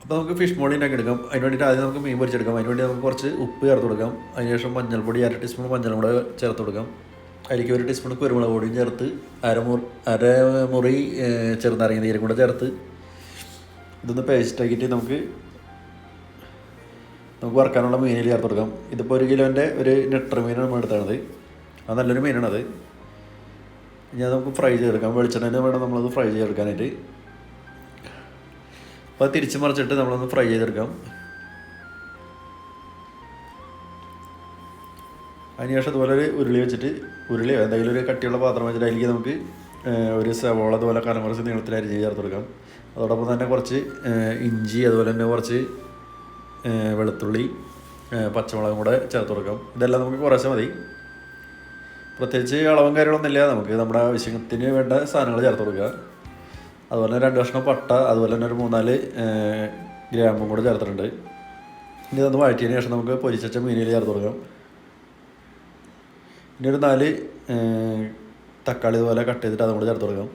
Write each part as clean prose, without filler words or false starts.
അപ്പോൾ നമുക്ക് ഫിഷ് മോളി ഉണ്ടാക്കി എടുക്കാം. അതിന് വേണ്ടിയിട്ട് ആദ്യം നമുക്ക് മീൻ പൊരിച്ചെടുക്കാം. അതിന് വേണ്ടി നമുക്ക് കുറച്ച് ഉപ്പ് ചേർത്ത് കൊടുക്കാം. അതിനുശേഷം മഞ്ഞൾപ്പൊടി 1/2 ടീസ്പൂൺ മഞ്ഞളും കൂടെ ചേർത്ത് കൊടുക്കാം. അതിലേക്ക് 1 ടീസ്പൂൺ കുരുമുളക് പൊടിയും ചേർത്ത് അരമുറി ചെറുനാരങ്ങ നീരും കൂടെ ചേർത്ത് ഇതൊന്ന് പേസ്റ്റ് ആക്കിയിട്ട് നമുക്ക് വറുക്കാനുള്ള മീനിൽ ചേർത്ത് കൊടുക്കാം. ഇതിപ്പോൾ 1 കിലോൻ്റെ ഒരു നെട്ടർ മീനാണ് നമ്മൾ എടുത്തത്. അത് നല്ലൊരു മീനാണത്. ഇനി അത് നമുക്ക് ഫ്രൈ ചെയ്തെടുക്കാം. വെളിച്ചെണ്ണയിൽ വേണം നമ്മളത് ഫ്രൈ ചെയ്തെടുക്കാനായിട്ട്. അപ്പോൾ അത് തിരിച്ച് മറിച്ചിട്ട് നമ്മളൊന്ന് ഫ്രൈ ചെയ്തെടുക്കാം. അതിനുശേഷം അതുപോലെ ഒരു ഉരുളി വെച്ചിട്ട് ഉരുളിയോ എന്തെങ്കിലും ഒരു കട്ടിയുള്ള പാത്രം വെച്ചിട്ട് അതിലേക്ക് നമുക്ക് ഒരു സവോള അതുപോലെ കനമറച്ച് നീളത്തിൽ അരിഞ്ഞ് ചേർത്ത് കൊടുക്കാം. അതോടൊപ്പം തന്നെ കുറച്ച് ഇഞ്ചി അതുപോലെ തന്നെ കുറച്ച് വെളുത്തുള്ളി പച്ചമുളകും കൂടെ ചേർത്ത് കൊടുക്കാം. ഇതെല്ലാം നമുക്ക് കുറേശ്ശെ മതി. പ്രത്യേകിച്ച് അളവും കാര്യങ്ങളൊന്നുമില്ല. നമുക്ക് നമ്മുടെ ആവശ്യത്തിന് വേണ്ട സാധനങ്ങൾ ചേർത്ത് കൊടുക്കുക. അതുപോലെ തന്നെ 2 കഷ്ണം പട്ട അതുപോലെ തന്നെ ഒരു 3-4 ഗ്രാമ്പും കൂടെ ചേർത്തിട്ടുണ്ട്. ഇനി ഇതൊന്ന് വഴറ്റിയതിന് ശേഷം നമുക്ക് പൊരിച്ച മീനിൽ ചേർത്ത് കൊടുക്കാം. ഇനി ഒരു 4 തക്കാളി ഇതുപോലെ കട്ട് ചെയ്തിട്ട് അതും കൂടെ ചേർത്ത് കൊടുക്കാം.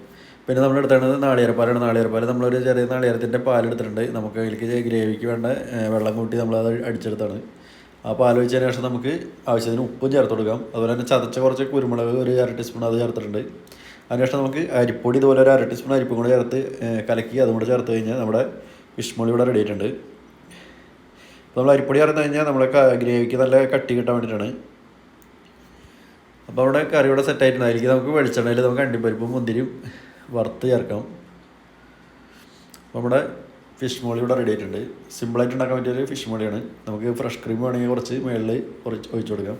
പിന്നെ നമ്മൾ എടുത്തേണ്ടത് നാളികേരപ്പാലാണ്. നാളികേരപ്പാൽ നമ്മളൊരു ചെറിയ നാളികേരത്തിൻ്റെ പാലെടുത്തിട്ടുണ്ട്. നമുക്ക് അതിലേക്ക് ഗ്രേവിക്ക് വേണ്ട വെള്ളം കൂട്ടി നമ്മളത് അടിച്ചെടുത്താണ്. ആ പാൽ ഒഴിച്ചതിന് ശേഷം നമുക്ക് ആവശ്യത്തിന് ഉപ്പും ചേർത്ത് കൊടുക്കാം. അതുപോലെ തന്നെ ചതച്ച കുറച്ച് കുരുമുളക് ഒരു 1/2 ടീസ്പൂൺ അത് ചേർത്തിട്ടുണ്ട്. അതിനുശേഷം നമുക്ക് അരിപ്പൊടി ഇതുപോലെ ഒരു 1/2 ടീസ്പൂൺ അരിപ്പും കൂടെ ചേർത്ത് കലക്കി അതും കൂടെ ചേർത്ത് കഴിഞ്ഞാൽ നമ്മുടെ ഫിഷ് മോളി ഇവിടെ റെഡി ആയിട്ടുണ്ട്. അപ്പോൾ നമ്മൾ അരിപ്പൊടി ചേർത്ത് കഴിഞ്ഞാൽ നമ്മുടെ ഗ്രേവിക്ക് നല്ല കട്ടി കിട്ടാൻ വേണ്ടിയിട്ടാണ്. അപ്പോൾ അവിടെ കറി ഇവിടെ സെറ്റായിട്ടുണ്ട്. അതിലേക്ക് നമുക്ക് വെളിച്ചെണ്ണയിൽ നമുക്ക് അണ്ടിപ്പരിപ്പും മുന്തിരിയും വറുത്ത് ചേർക്കാം. അപ്പോൾ നമ്മുടെ ഫിഷ് മോളി ഇവിടെ റെഡി ആയിട്ടുണ്ട്. സിമ്പിളായിട്ട് ഉണ്ടാക്കാൻ പറ്റിയൊരു ഫിഷ് മോളിയാണ്. നമുക്ക് ഫ്രഷ് ക്രീം വേണമെങ്കിൽ കുറച്ച് മുകളിൽ ഒഴിച്ചു കൊടുക്കാം.